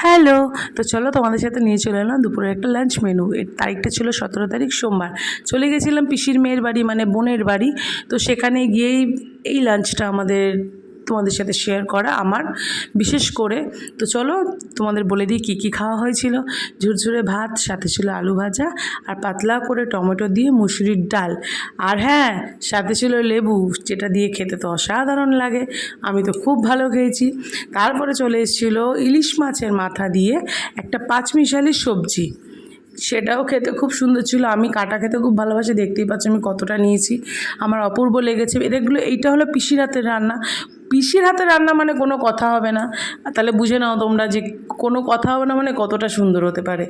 Hello. তো চলো তোমাদের সাথে নিয়ে চলে এলাম দুপুরে একটা লাঞ্চ মেনু। এর তারিখটা ছিল 17 তারিখ সোমবার। চলে গেছিলাম পিসির মেয়ের বাড়ি মানে বোনের বাড়ি। তো সেখানে গিয়েই এই লাঞ্চটা তোমাদের সাথে শেয়ার করা আমার বিশেষ করে। তো চলো তোমাদের বলে দিই কী কী খাওয়া হয়েছিল। ঝুরঝুরে ভাত, সাথে ছিল আলু ভাজা আর পাতলা করে টমেটো দিয়ে মুসুরির ডাল। আর হ্যাঁ, সাথে ছিল লেবু, যেটা দিয়ে খেতে তো অসাধারণ লাগে। আমি তো খুব ভালো খেয়েছি। তারপরে চলে এসেছিলো ইলিশ মাছের মাথা দিয়ে একটা পাঁচমিশালি সবজি, সেটাও খেতে খুব সুন্দর ছিল। আমি কাটা খেতে খুব ভালোবাসি, দেখতেই পাচ্ছ আমি কতটা নিয়েছি, আমার অপূর্ব লেগেছে। এইটা হলো পিসির হাতের রান্না। পিসির হাতের রান্না মানে কোনো কথা হবে না, তাহলে বুঝে নাও তোমরা যে কোনো কথা হবে না মানে কতটা সুন্দর হতে পারে।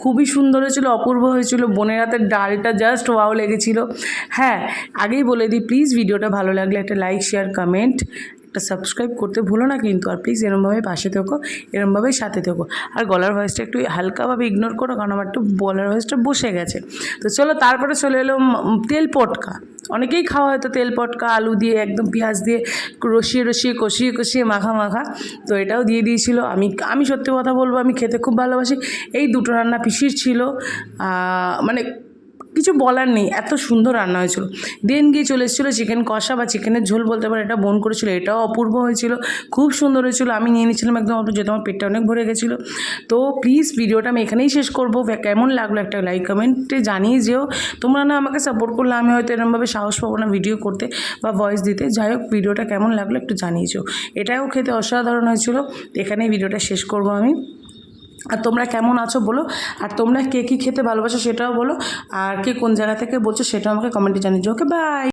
খুবই সুন্দর হয়েছিল, অপূর্ব হয়েছিল। বোনের হাতের ডালটা জাস্ট ওয়াও লেগেছিল। হ্যাঁ, আগেই বলে দিই, প্লিজ ভিডিওটা ভালো লাগলে একটা লাইক, শেয়ার, কমেন্ট, একটা সাবস্ক্রাইব করতে ভুলো না কিন্তু। আর প্লিজ এরমভাবে পাশে থেকো, এরমভাবেই সাথে থেকো। আর গলার ভয়েসটা একটু হালকাভাবে ইগনোর করো, কারণ আমার একটু গলার ভয়েসটা বসে গেছে। তো চলো, তারপরে চলে এলো তেল পটকা। অনেকেই খাওয়া হয়তো তেল পটকা, আলু দিয়ে একদম পেঁয়াজ দিয়ে রসিয়ে রসিয়ে কষিয়ে কষিয়ে মাখা মাখা। তো এটাও দিয়ে দিয়েছিল। আমি সত্যি কথা বলবো, আমি খেতে খুব ভালোবাসি। এই দুটো রান্না পিসির ছিল, মানে কিছু বলার নেই, এত সুন্দর রান্না হয়েছিল। দেন গিয়ে চলে এসেছিলো চিকেন কষা বা চিকেনের ঝোল বলতে পারো, এটা বোন করেছিল, এটাও অপূর্ব হয়েছিল, খুব সুন্দর হয়েছিল। আমি নিয়ে নিয়েছিলাম একদম অল্প, যেহেতু আমার পেটটা অনেক ভরে গেছিলো। তো প্লিজ ভিডিওটা আমি এখানেই শেষ করবো। কেমন লাগলো একটা লাইক কমেন্টে জানিয়ে যেও। তোমরা না আমাকে সাপোর্ট করলে আমি হয়তো এরমভাবে সাহস পাবো না ভিডিও করতে বা ভয়েস দিতে। যাই হোক, ভিডিওটা কেমন লাগলো একটু জানিয়ে যেও। এটাও খেতে অসাধারণ হয়েছিল। এখানেই ভিডিওটা শেষ করবো আমি। আর তোমরা কেমন আছো বলো, আর তোমরা কে কী খেতে ভালোবাসো সেটাও বলো, আর কে কোন জায়গা থেকে বলছো সেটাও আমাকে কমেন্টে জানিয়ে। ওকে, বাই।